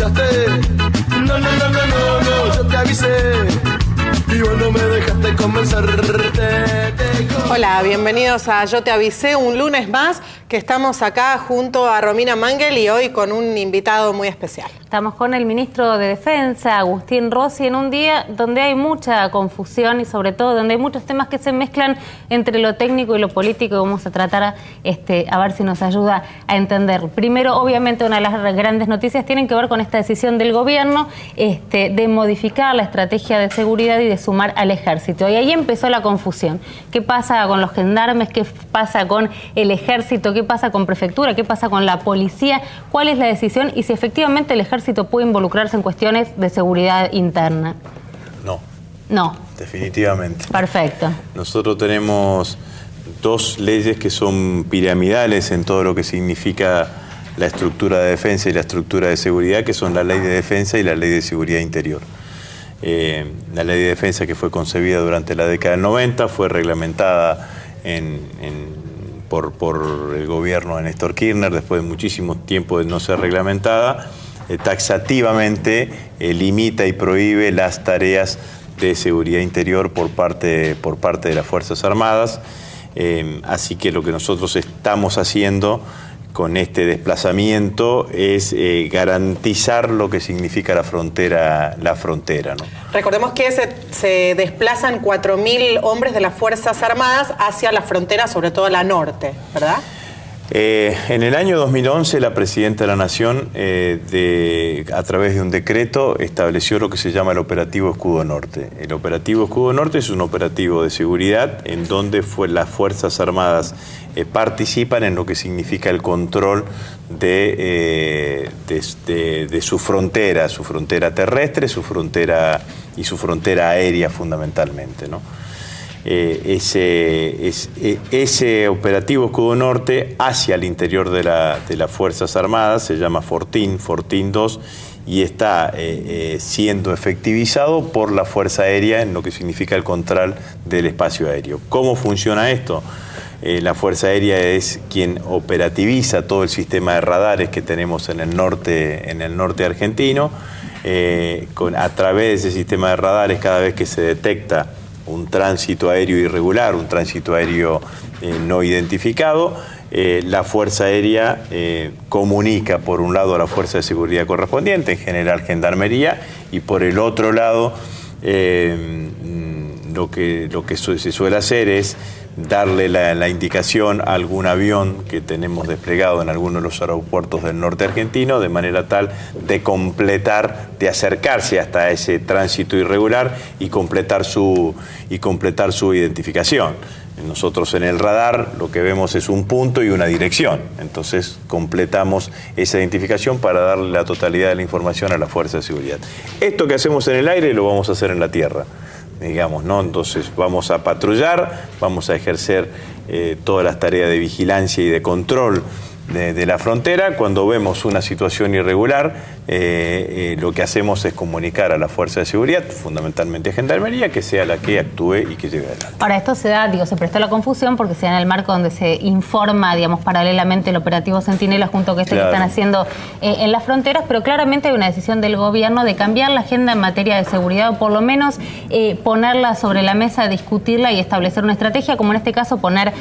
dejaste. No, no, no, no, no, no, yo te avisé. Y vos no me dejaste convencerte. Hola, bienvenidos a Yo Te Avisé, un lunes más que estamos acá junto a Romina Mangel y hoy con un invitado muy especial. Estamos con el ministro de Defensa, Agustín Rossi, en un día donde hay mucha confusión y sobre todo donde hay muchos temas que se mezclan entre lo técnico y lo político, y vamos a tratar a ver si nos ayuda a entender. Primero, obviamente, una de las grandes noticias tienen que ver con esta decisión del gobierno de modificar la estrategia de seguridad y de sumar al ejército. Y ahí empezó la confusión. ¿Qué pasa con los gendarmes? ¿Qué pasa con el ejército? ¿Qué pasa con prefectura? ¿Qué pasa con la policía? ¿Cuál es la decisión? Y si efectivamente el ejército puede involucrarse en cuestiones de seguridad interna. No. No. Definitivamente. Perfecto. Nosotros tenemos dos leyes que son piramidales en todo lo que significa la estructura de defensa y la estructura de seguridad, que son la Ley de Defensa y la Ley de Seguridad Interior. La Ley de Defensa, que fue concebida durante la década del 90, fue reglamentada por el gobierno de Néstor Kirchner, después de muchísimo tiempo de no ser reglamentada. Taxativamente limita y prohíbe las tareas de seguridad interior por parte de las Fuerzas Armadas. Así que lo que nosotros estamos haciendo con este desplazamiento es garantizar lo que significa la frontera, ¿no? Recordemos que se desplazan 4.000 hombres de las Fuerzas Armadas hacia la frontera, sobre todo la norte, ¿verdad? En el año 2011 la Presidenta de la Nación, a través de un decreto, estableció lo que se llama el Operativo Escudo Norte. El Operativo Escudo Norte es un operativo de seguridad en donde las Fuerzas Armadas participan en lo que significa el control de su frontera terrestre, su frontera aérea fundamentalmente, ¿no? Ese operativo Escudo Norte hacia el interior de las Fuerzas Armadas se llama Fortín 2 y está siendo efectivizado por la Fuerza Aérea en lo que significa el control del espacio aéreo. ¿Cómo funciona esto? La Fuerza Aérea es quien operativiza todo el sistema de radares que tenemos en el norte argentino. A través de ese sistema de radares, cada vez que se detecta un tránsito aéreo irregular, un tránsito aéreo no identificado, la Fuerza Aérea comunica por un lado a la Fuerza de Seguridad correspondiente, en general Gendarmería, y por el otro lado lo que se suele hacer es darle la indicación a algún avión que tenemos desplegado en algunos de los aeropuertos del norte argentino, de manera tal de acercarse hasta ese tránsito irregular y completar su identificación. Nosotros en el radar lo que vemos es un punto y una dirección, entonces completamos esa identificación para darle la totalidad de la información a la Fuerza de Seguridad. Esto que hacemos en el aire lo vamos a hacer en la tierra, digamos, ¿no? Entonces vamos a patrullar, vamos a ejercer todas las tareas de vigilancia y de control de la frontera. Cuando vemos una situación irregular, lo que hacemos es comunicar a la Fuerza de Seguridad, fundamentalmente a Gendarmería, que sea la que actúe y que lleve adelante. Ahora, esto se prestó la confusión porque se da en el marco donde se informa, digamos, paralelamente el operativo Centinela junto con Claro. que están haciendo en las fronteras, pero claramente hay una decisión del gobierno de cambiar la agenda en materia de seguridad, o por lo menos ponerla sobre la mesa, discutirla y establecer una estrategia, como en este caso poner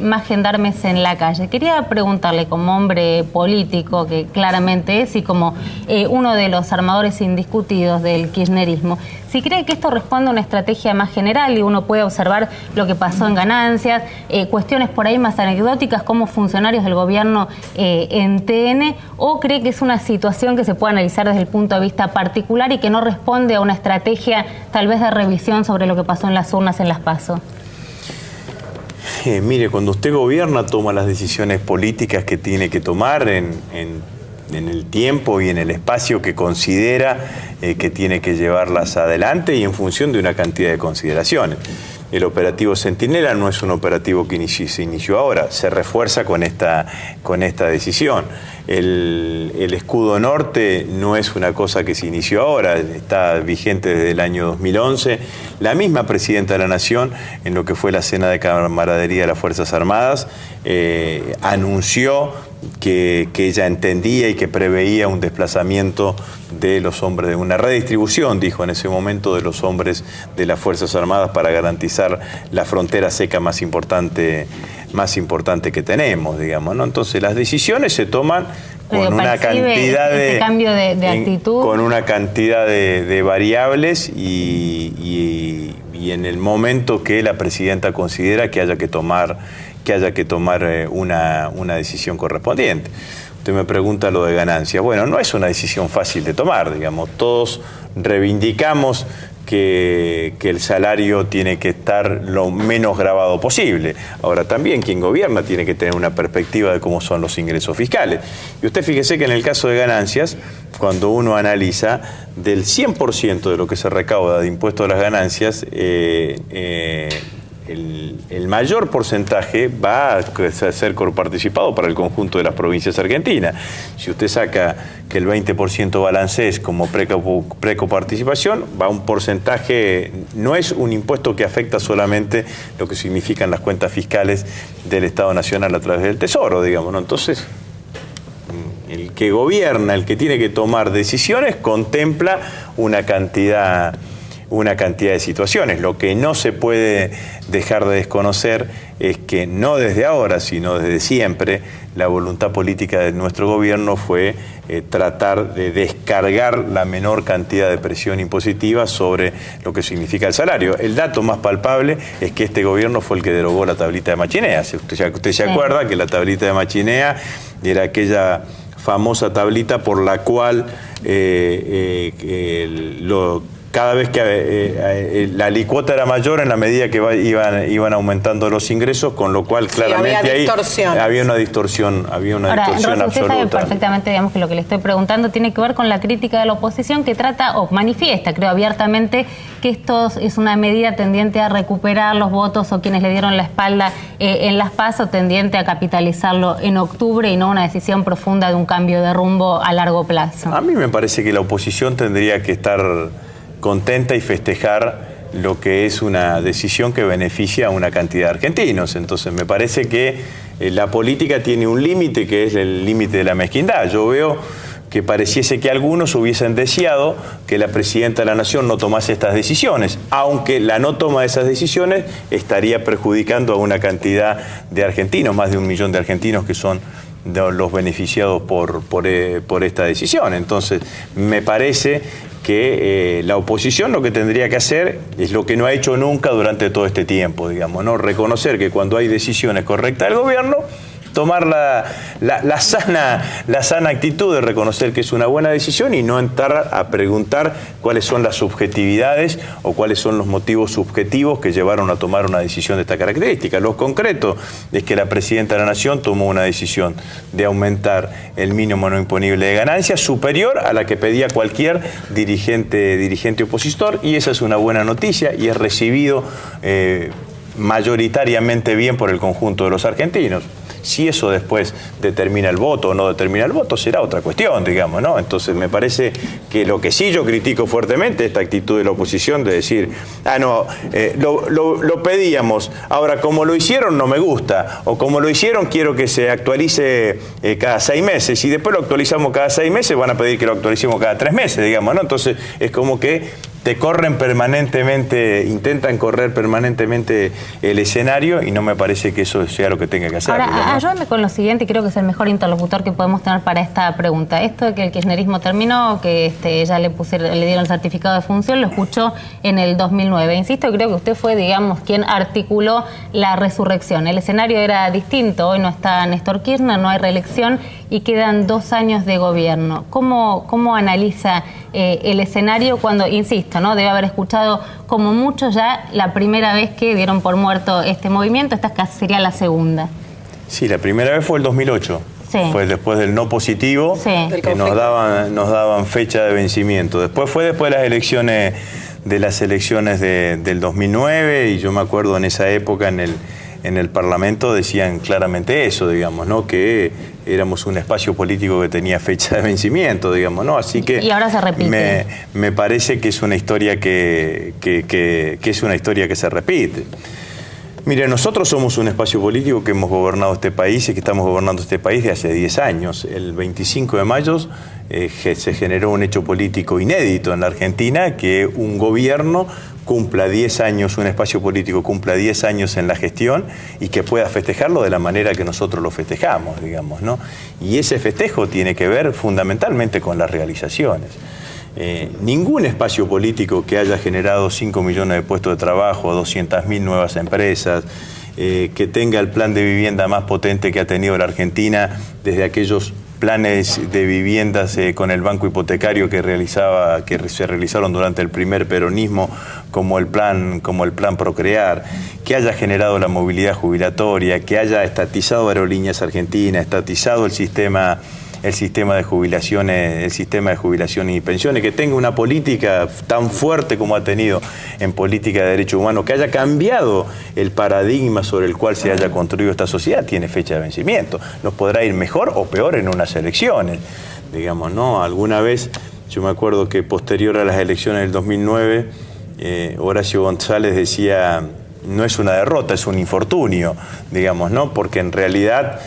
más gendarmes en la calle. Quería preguntarle, como hombre político que claramente es y como uno de los armadores indiscutidos del kirchnerismo, si cree que esto responde a una estrategia más general y uno puede observar lo que pasó en Ganancias, cuestiones por ahí más anecdóticas como funcionarios del gobierno en TN, o cree que es una situación que se puede analizar desde el punto de vista particular y que no responde a una estrategia tal vez de revisión sobre lo que pasó en las urnas en las PASO. Mire, cuando usted gobierna, toma las decisiones políticas que tiene que tomar en el tiempo y en el espacio que considera que tiene que llevarlas adelante y en función de una cantidad de consideraciones. El operativo Centinela no es un operativo que se inició ahora, se refuerza con esta decisión. El Escudo Norte no es una cosa que se inició ahora, está vigente desde el año 2011. La misma Presidenta de la Nación, en lo que fue la cena de camaradería de las Fuerzas Armadas, anunció que ella entendía y que preveía un desplazamiento de los hombres, de una redistribución, dijo en ese momento, de los hombres de las Fuerzas Armadas para garantizar la frontera seca más importante que tenemos, digamos, ¿no? Entonces las decisiones se toman con una cantidad de cambio de actitud, con una cantidad de variables y en el momento que la presidenta considera que haya que tomar una decisión correspondiente. Usted me pregunta lo de ganancias. Bueno, no es una decisión fácil de tomar, digamos. Todos reivindicamos que el salario tiene que estar lo menos gravado posible. Ahora, también quien gobierna tiene que tener una perspectiva de cómo son los ingresos fiscales. Y usted fíjese que en el caso de ganancias, cuando uno analiza, del 100% de lo que se recauda de impuesto a las ganancias, el mayor porcentaje va a ser coparticipado para el conjunto de las provincias argentinas. Si usted saca que el 20% balancés como precoparticipación, va a un porcentaje, no es un impuesto que afecta solamente lo que significan las cuentas fiscales del Estado Nacional a través del Tesoro, digamos, ¿no? Entonces, el que gobierna, el que tiene que tomar decisiones, contempla una cantidad de situaciones. Lo que no se puede dejar de desconocer es que no desde ahora, sino desde siempre, la voluntad política de nuestro gobierno fue tratar de descargar la menor cantidad de presión impositiva sobre lo que significa el salario. El dato más palpable es que este gobierno fue el que derogó la tablita de Machinea. Usted se acuerda que la tablita de Machinea era aquella famosa tablita por la cual cada vez que la alicuota era mayor en la medida que iban aumentando los ingresos, con lo cual claramente había una distorsión absoluta. Usted sabe perfectamente, digamos, que lo que le estoy preguntando tiene que ver con la crítica de la oposición, que trata o manifiesta, creo abiertamente, que esto es una medida tendiente a recuperar los votos o quienes le dieron la espalda en las PASO, tendiente a capitalizarlo en octubre y no una decisión profunda de un cambio de rumbo a largo plazo. A mí me parece que la oposición tendría que estar contenta y festejar lo que es una decisión que beneficia a una cantidad de argentinos. Entonces me parece que la política tiene un límite, que es el límite de la mezquindad. Yo veo que pareciese que algunos hubiesen deseado que la presidenta de la Nación no tomase estas decisiones, aunque la no toma de esas decisiones estaría perjudicando a una cantidad de argentinos, más de 1 millón de argentinos que son los beneficiados por esta decisión. Entonces me parece que la oposición lo que tendría que hacer es lo que no ha hecho nunca durante todo este tiempo, digamos, ¿no? Reconocer que cuando hay decisiones correctas del gobierno, tomar la sana actitud de reconocer que es una buena decisión y no entrar a preguntar cuáles son las subjetividades o cuáles son los motivos subjetivos que llevaron a tomar una decisión de esta característica. Lo concreto es que la presidenta de la Nación tomó una decisión de aumentar el mínimo no imponible de ganancias superior a la que pedía cualquier dirigente opositor, y esa es una buena noticia y es recibido mayoritariamente bien por el conjunto de los argentinos. Si eso después determina el voto o no determina el voto, será otra cuestión, digamos, ¿no? Entonces me parece que lo que sí yo critico fuertemente, esta actitud de la oposición de decir, lo pedíamos, ahora como lo hicieron no me gusta, o como lo hicieron quiero que se actualice cada 6 meses, y después lo actualizamos cada 6 meses, van a pedir que lo actualicemos cada 3 meses, digamos, ¿no? Entonces es como que te corren permanentemente, intentan correr permanentemente el escenario, y no me parece que eso sea lo que tenga que hacer. Ahora, ayúdame con lo siguiente, creo que es el mejor interlocutor que podemos tener para esta pregunta. Esto de que el kirchnerismo terminó, que ya le dieron el certificado de función, lo escuchó en el 2009. Insisto, creo que usted fue, digamos, quien articuló la resurrección. El escenario era distinto, hoy no está Néstor Kirchner, no hay reelección y quedan 2 años de gobierno. ¿Cómo analiza el escenario cuando, insisto, ¿no? Debe haber escuchado como mucho ya la primera vez que dieron por muerto este movimiento? Esta casi sería la segunda. Sí, la primera vez fue el 2008. Sí. Fue después del no positivo, sí, que nos daban fecha de vencimiento. Fue después de las elecciones del 2009, y yo me acuerdo en esa época en el Parlamento decían claramente eso, digamos, ¿no? Que éramos un espacio político que tenía fecha de vencimiento, digamos, ¿no? Así que y ahora se repite. Me parece que es una historia que es una historia que se repite. Mire, nosotros somos un espacio político que hemos gobernado este país y que estamos gobernando este país de hace 10 años. El 25 de mayo se generó un hecho político inédito en la Argentina, que un gobierno cumpla 10 años, un espacio político cumpla 10 años en la gestión y que pueda festejarlo de la manera que nosotros lo festejamos, digamos, ¿no? Y ese festejo tiene que ver fundamentalmente con las realizaciones. Ningún espacio político que haya generado 5 millones de puestos de trabajo, 200.000 nuevas empresas, que tenga el plan de vivienda más potente que ha tenido la Argentina desde aquellos planes de viviendas con el banco hipotecario que se realizaron durante el primer peronismo, como el plan Procrear, que haya generado la movilidad jubilatoria, que haya estatizado Aerolíneas Argentinas, estatizado el sistema de jubilaciones, el sistema de jubilaciones y pensiones, que tenga una política tan fuerte como ha tenido en política de derechos humanos, que haya cambiado el paradigma sobre el cual se haya construido esta sociedad, tiene fecha de vencimiento. Nos podrá ir mejor o peor en unas elecciones, digamos, ¿no? Alguna vez, yo me acuerdo que posterior a las elecciones del 2009, Horacio González decía: no es una derrota, es un infortunio, digamos, ¿no? Porque en realidad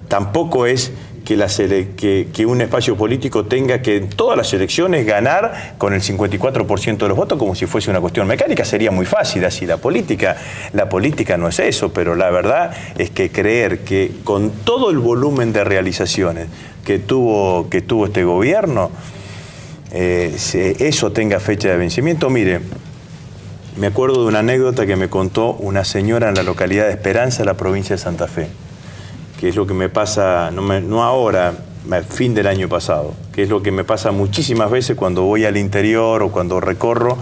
tampoco es que un espacio político tenga que en todas las elecciones ganar con el 54% de los votos como si fuese una cuestión mecánica. Sería muy fácil así. La política no es eso, pero la verdad es que creer que con todo el volumen de realizaciones que tuvo este gobierno, eso tenga fecha de vencimiento. Mire, me acuerdo de una anécdota que me contó una señora en la localidad de Esperanza, la provincia de Santa Fe, que es lo que me pasa, no ahora, a fin del año pasado, que es lo que me pasa muchísimas veces cuando voy al interior o cuando recorro.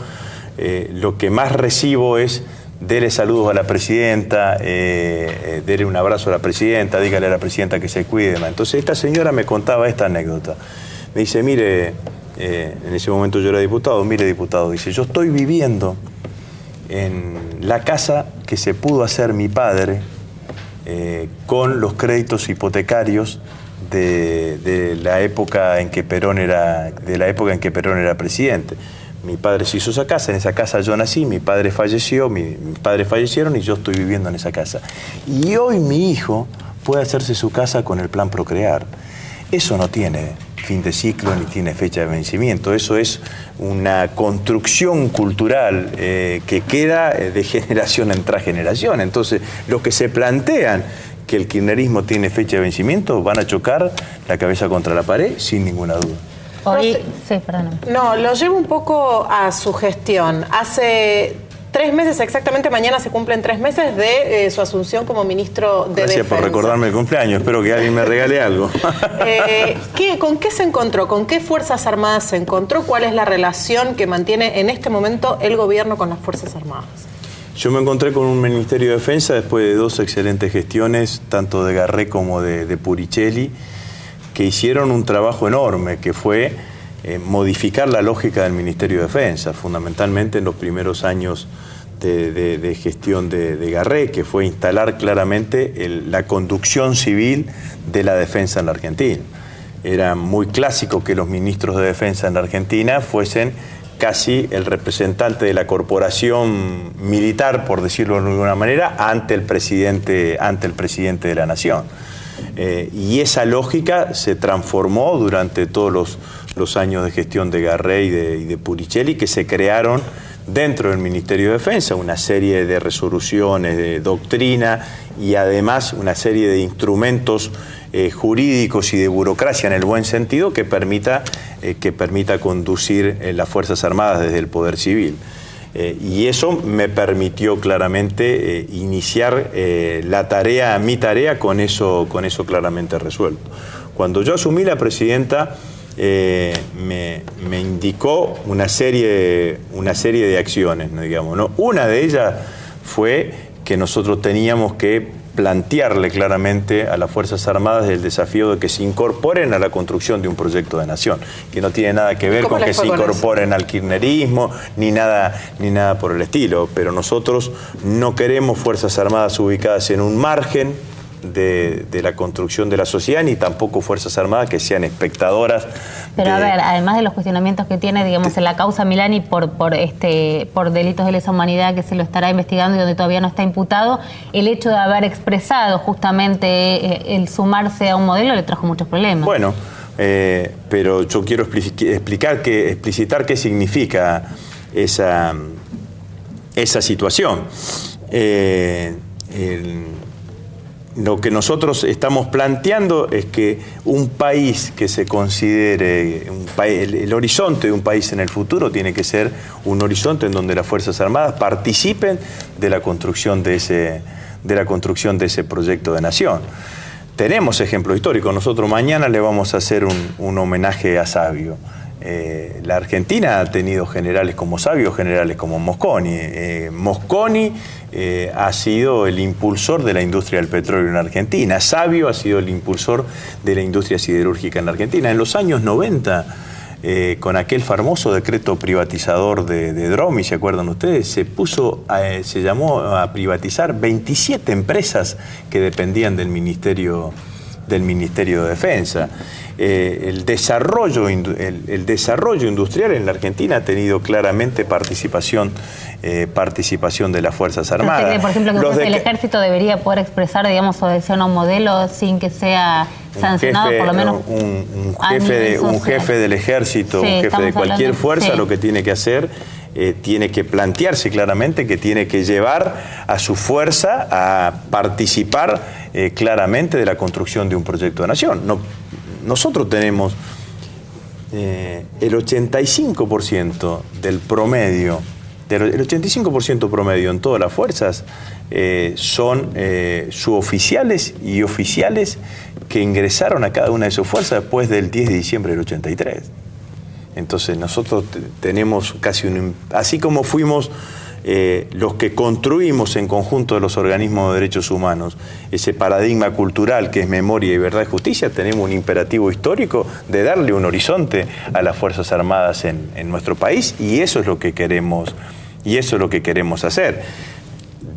Lo que más recibo es: dele saludos a la presidenta, dele un abrazo a la presidenta, dígale a la presidenta que se cuide. Entonces esta señora me contaba esta anécdota. Me dice: mire, en ese momento yo era diputado, mire diputado, dice, yo estoy viviendo en la casa que se pudo hacer mi padre con los créditos hipotecarios de la época en que Perón era presidente. Mi padre se hizo esa casa, en esa casa yo nací, mi padre falleció, mis padres fallecieron y yo estoy viviendo en esa casa. Y hoy mi hijo puede hacerse su casa con el plan Procrear. Eso no tiene fin de ciclo ni tiene fecha de vencimiento. Eso es una construcción cultural que queda de generación tras generación. Entonces, los que se plantean que el kirchnerismo tiene fecha de vencimiento van a chocar la cabeza contra la pared sin ninguna duda. No, lo llevo un poco a su gestión. Hace 3 meses, exactamente mañana se cumplen 3 meses de su asunción como ministro de Defensa. Gracias por recordarme el cumpleaños, espero que alguien me regale algo. ¿Con qué se encontró? ¿Con qué Fuerzas Armadas se encontró? ¿Cuál es la relación que mantiene en este momento el gobierno con las Fuerzas Armadas? Yo me encontré con un Ministerio de Defensa después de 2 excelentes gestiones, tanto de Garré como de Puricelli, que hicieron un trabajo enorme, que fue modificar la lógica del Ministerio de Defensa, fundamentalmente en los primeros años de gestión de Garré, que fue instalar claramente la conducción civil de la defensa en la Argentina. Era muy clásico que los ministros de defensa en la Argentina fuesen casi el representante de la corporación militar, por decirlo de alguna manera, ante el presidente de la nación. Y esa lógica se transformó durante todos los años de gestión de Garré y de Puricelli, que se crearon dentro del Ministerio de Defensa una serie de resoluciones, de doctrina y además una serie de instrumentos jurídicos y de burocracia en el buen sentido que permita conducir las Fuerzas Armadas desde el Poder Civil. Y eso me permitió claramente iniciar mi tarea con eso claramente resuelto. Cuando yo asumí la presidenta, me indicó una serie de acciones, ¿no? Digamos, ¿no? Una de ellas fue que nosotros teníamos que plantearle claramente a las Fuerzas Armadas el desafío de que se incorporen a la construcción de un proyecto de nación, que no tiene nada que ver con que se incorporen al kirchnerismo, ni nada por el estilo. Pero nosotros no queremos Fuerzas Armadas ubicadas en un margen, de la construcción de la sociedad, ni tampoco Fuerzas Armadas que sean espectadoras. Pero a ver, además de los cuestionamientos que tiene, digamos, en la causa Milani por delitos de lesa humanidad que se lo estará investigando y donde todavía no está imputado, el hecho de haber expresado justamente el sumarse a un modelo le trajo muchos problemas. Bueno, pero yo quiero explicitar qué significa esa situación. Lo que nosotros estamos planteando es que un país que se considere el horizonte de un país en el futuro tiene que ser un horizonte en donde las Fuerzas Armadas participen de la construcción de ese proyecto de nación. Tenemos ejemplos históricos. Nosotros mañana le vamos a hacer un homenaje a Savio. La Argentina ha tenido generales como Savio, generales como Mosconi. Mosconi ha sido el impulsor de la industria del petróleo en la Argentina. Savio ha sido el impulsor de la industria siderúrgica en la Argentina. En los años 90, con aquel famoso decreto privatizador de Dromi, ¿se acuerdan ustedes? Se llamó a privatizar 27 empresas que dependían del Ministerio de Defensa. El desarrollo industrial en la Argentina ha tenido claramente participación de las Fuerzas Armadas. Por ejemplo, que el ejército debería poder expresar, digamos, su adhesión a un modelo sin que sea sancionado, por lo menos un jefe del ejército, sí, un jefe de cualquier fuerza, sí, lo que tiene que hacer, tiene que plantearse claramente que tiene que llevar a su fuerza a participar claramente de la construcción de un proyecto de nación. Nosotros tenemos el 85% del promedio, el 85% promedio en todas las fuerzas son suboficiales y oficiales que ingresaron a cada una de sus fuerzas después del 10 de diciembre del 83. Entonces nosotros tenemos casi así como fuimos los que construimos en conjunto de los organismos de derechos humanos ese paradigma cultural que es memoria y verdad y justicia, tenemos un imperativo histórico de darle un horizonte a las Fuerzas Armadas en nuestro país, y eso es lo que queremos, hacer.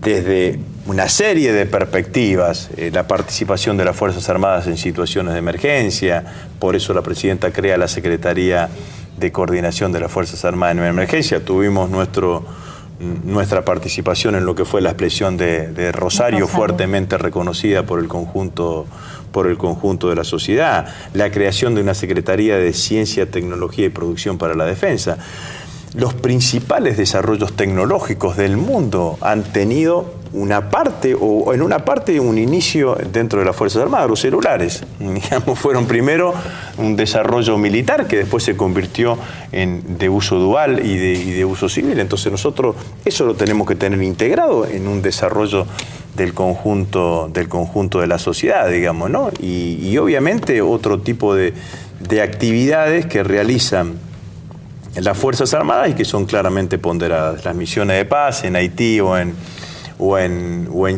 Desde una serie de perspectivas, la participación de las Fuerzas Armadas en situaciones de emergencia, por eso la Presidenta crea la Secretaría de Coordinación de las Fuerzas Armadas en Emergencia. Tuvimos nuestra participación en lo que fue la expresión de Rosario, fuertemente reconocida por el conjunto de la sociedad. La creación de una Secretaría de Ciencia, Tecnología y Producción para la Defensa. Los principales desarrollos tecnológicos del mundo han tenido una parte, o en una parte, un inicio dentro de las Fuerzas Armadas. Los celulares, digamos, fueron primero un desarrollo militar que después se convirtió de uso dual y de uso civil. Entonces nosotros eso lo tenemos que tener integrado en un desarrollo del conjunto de la sociedad, digamos, ¿no? Y obviamente otro tipo de actividades que realizan las Fuerzas Armadas y que son claramente ponderadas. Las misiones de paz en Haití o en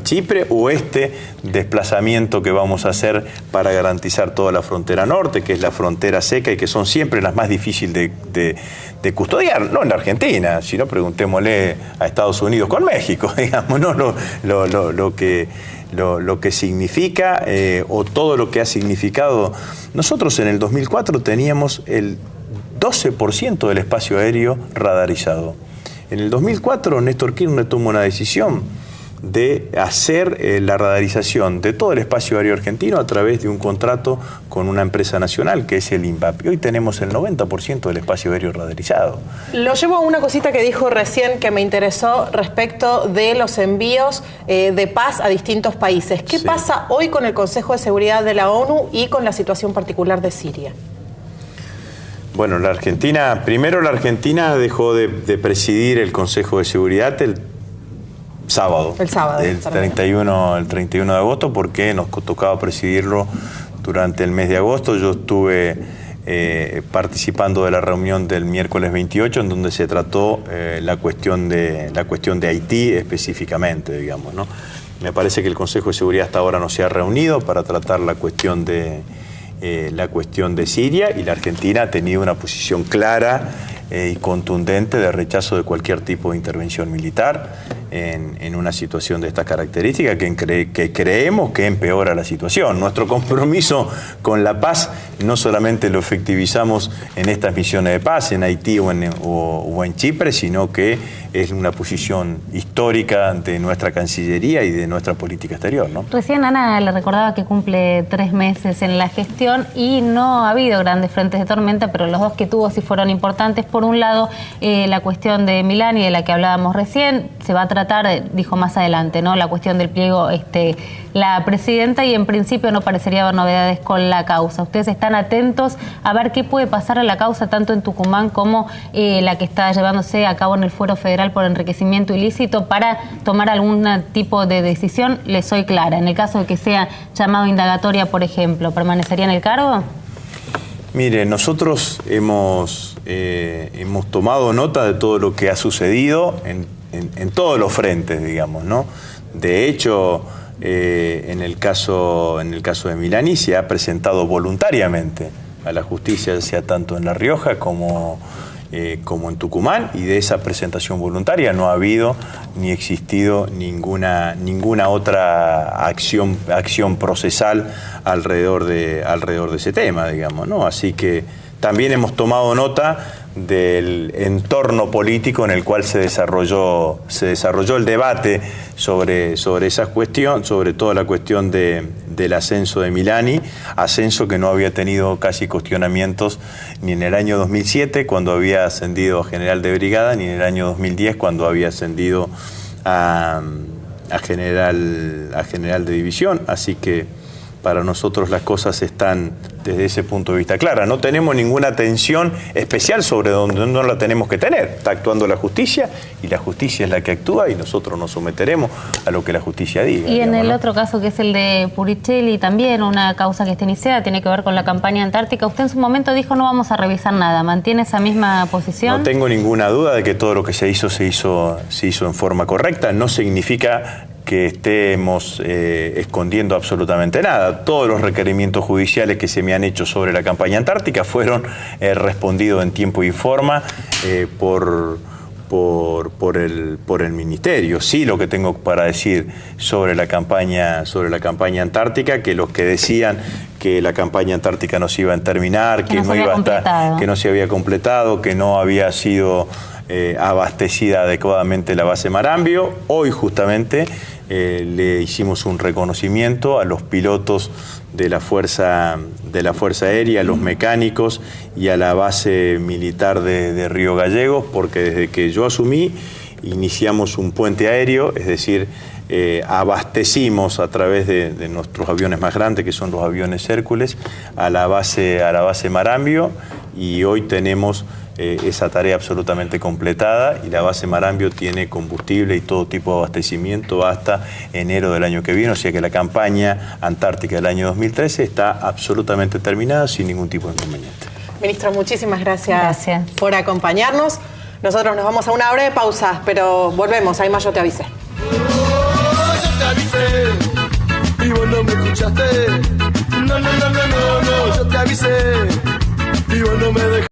Chipre, o este desplazamiento que vamos a hacer para garantizar toda la frontera norte, que es la frontera seca y que son siempre las más difíciles de custodiar, no en la Argentina, sino preguntémosle a Estados Unidos con México, digamos, ¿no? Lo que significa o todo lo que ha significado. Nosotros en el 2004 teníamos el 12% del espacio aéreo radarizado. En el 2004 Néstor Kirchner tomó una decisión de hacer la radarización de todo el espacio aéreo argentino a través de un contrato con una empresa nacional que es el INVAP. Y hoy tenemos el 90% del espacio aéreo radarizado. Lo llevo a una cosita que dijo recién que me interesó respecto de los envíos de paz a distintos países. ¿Qué pasa hoy con el Consejo de Seguridad de la ONU y con la situación particular de Siria? Bueno, primero la Argentina dejó de presidir el Consejo de Seguridad el sábado. El 31 de agosto, porque nos tocaba presidirlo durante el mes de agosto. Yo estuve participando de la reunión del miércoles 28, en donde se trató la cuestión de Haití específicamente, digamos, ¿no? Me parece que el Consejo de Seguridad hasta ahora no se ha reunido para tratar la cuestión de Siria, y la Argentina ha tenido una posición clara y contundente de rechazo de cualquier tipo de intervención militar. en una situación de esta característica que creemos que empeora la situación. Nuestro compromiso con la paz no solamente lo efectivizamos en estas misiones de paz, en Haití o en Chipre, sino que es una posición histórica de nuestra Cancillería y de nuestra política exterior, ¿no? Recién Ana le recordaba que cumple 3 meses en la gestión y no ha habido grandes frentes de tormenta, pero los 2 que tuvo sí fueron importantes. Por un lado, la cuestión de Milani, de la que hablábamos recién, se va a tratar, dijo más adelante, ¿no? La cuestión del pliego, la presidenta, y en principio no parecería haber novedades con la causa. Ustedes están atentos a ver qué puede pasar a la causa, tanto en Tucumán como la que está llevándose a cabo en el Fuero Federal por enriquecimiento ilícito, para tomar algún tipo de decisión. Les soy clara, en el caso de que sea llamado indagatoria, por ejemplo, ¿permanecería en el cargo? Mire, nosotros hemos tomado nota de todo lo que ha sucedido en todos los frentes, digamos, ¿no? De hecho, en el caso de Milani se ha presentado voluntariamente a la justicia, sea tanto en La Rioja como en Tucumán, y de esa presentación voluntaria no ha habido ni existido ninguna otra acción procesal alrededor de ese tema, digamos, ¿no? Así que también hemos tomado nota del entorno político en el cual se desarrolló el debate sobre esa cuestión, sobre todo la cuestión del ascenso de Milani, ascenso que no había tenido casi cuestionamientos ni en el año 2007, cuando había ascendido a general de brigada, ni en el año 2010, cuando había ascendido a general de división. Así que para nosotros las cosas están desde ese punto de vista claras. No tenemos ninguna tensión especial sobre donde no la tenemos que tener. Está actuando la justicia y la justicia es la que actúa y nosotros nos someteremos a lo que la justicia diga. Y en el otro caso, que es el de Puricelli, también una causa que está iniciada, tiene que ver con la campaña antártica. Usted en su momento dijo no vamos a revisar nada. ¿Mantiene esa misma posición? No tengo ninguna duda de que todo lo que se hizo en forma correcta. No significa que estemos escondiendo absolutamente nada. Todos los requerimientos judiciales que se me han hecho sobre la campaña antártica fueron respondidos en tiempo y forma por el Ministerio. Sí, lo que tengo para decir sobre la campaña antártica, que los que decían que la campaña antártica no se iba a terminar, que no iba a estar, que no se había completado, que no había sido abastecida adecuadamente la base Marambio, hoy justamente le hicimos un reconocimiento a los pilotos de la Fuerza Aérea, a los mecánicos y a la base militar de Río Gallegos, porque desde que yo asumí iniciamos un puente aéreo, es decir, abastecimos a través de nuestros aviones más grandes, que son los aviones Hércules, a la base Marambio, y hoy tenemos esa tarea absolutamente completada, y la base Marambio tiene combustible y todo tipo de abastecimiento hasta enero del año que viene, o sea que la campaña antártica del año 2013 está absolutamente terminada sin ningún tipo de inconveniente. Ministro, muchísimas gracias por acompañarnos. Nosotros nos vamos a una breve pausa, pero volvemos. Ahí más yo te avisé. Yo te avisé y vos no me escuchaste. No, yo te avisé y vos no me dejaste.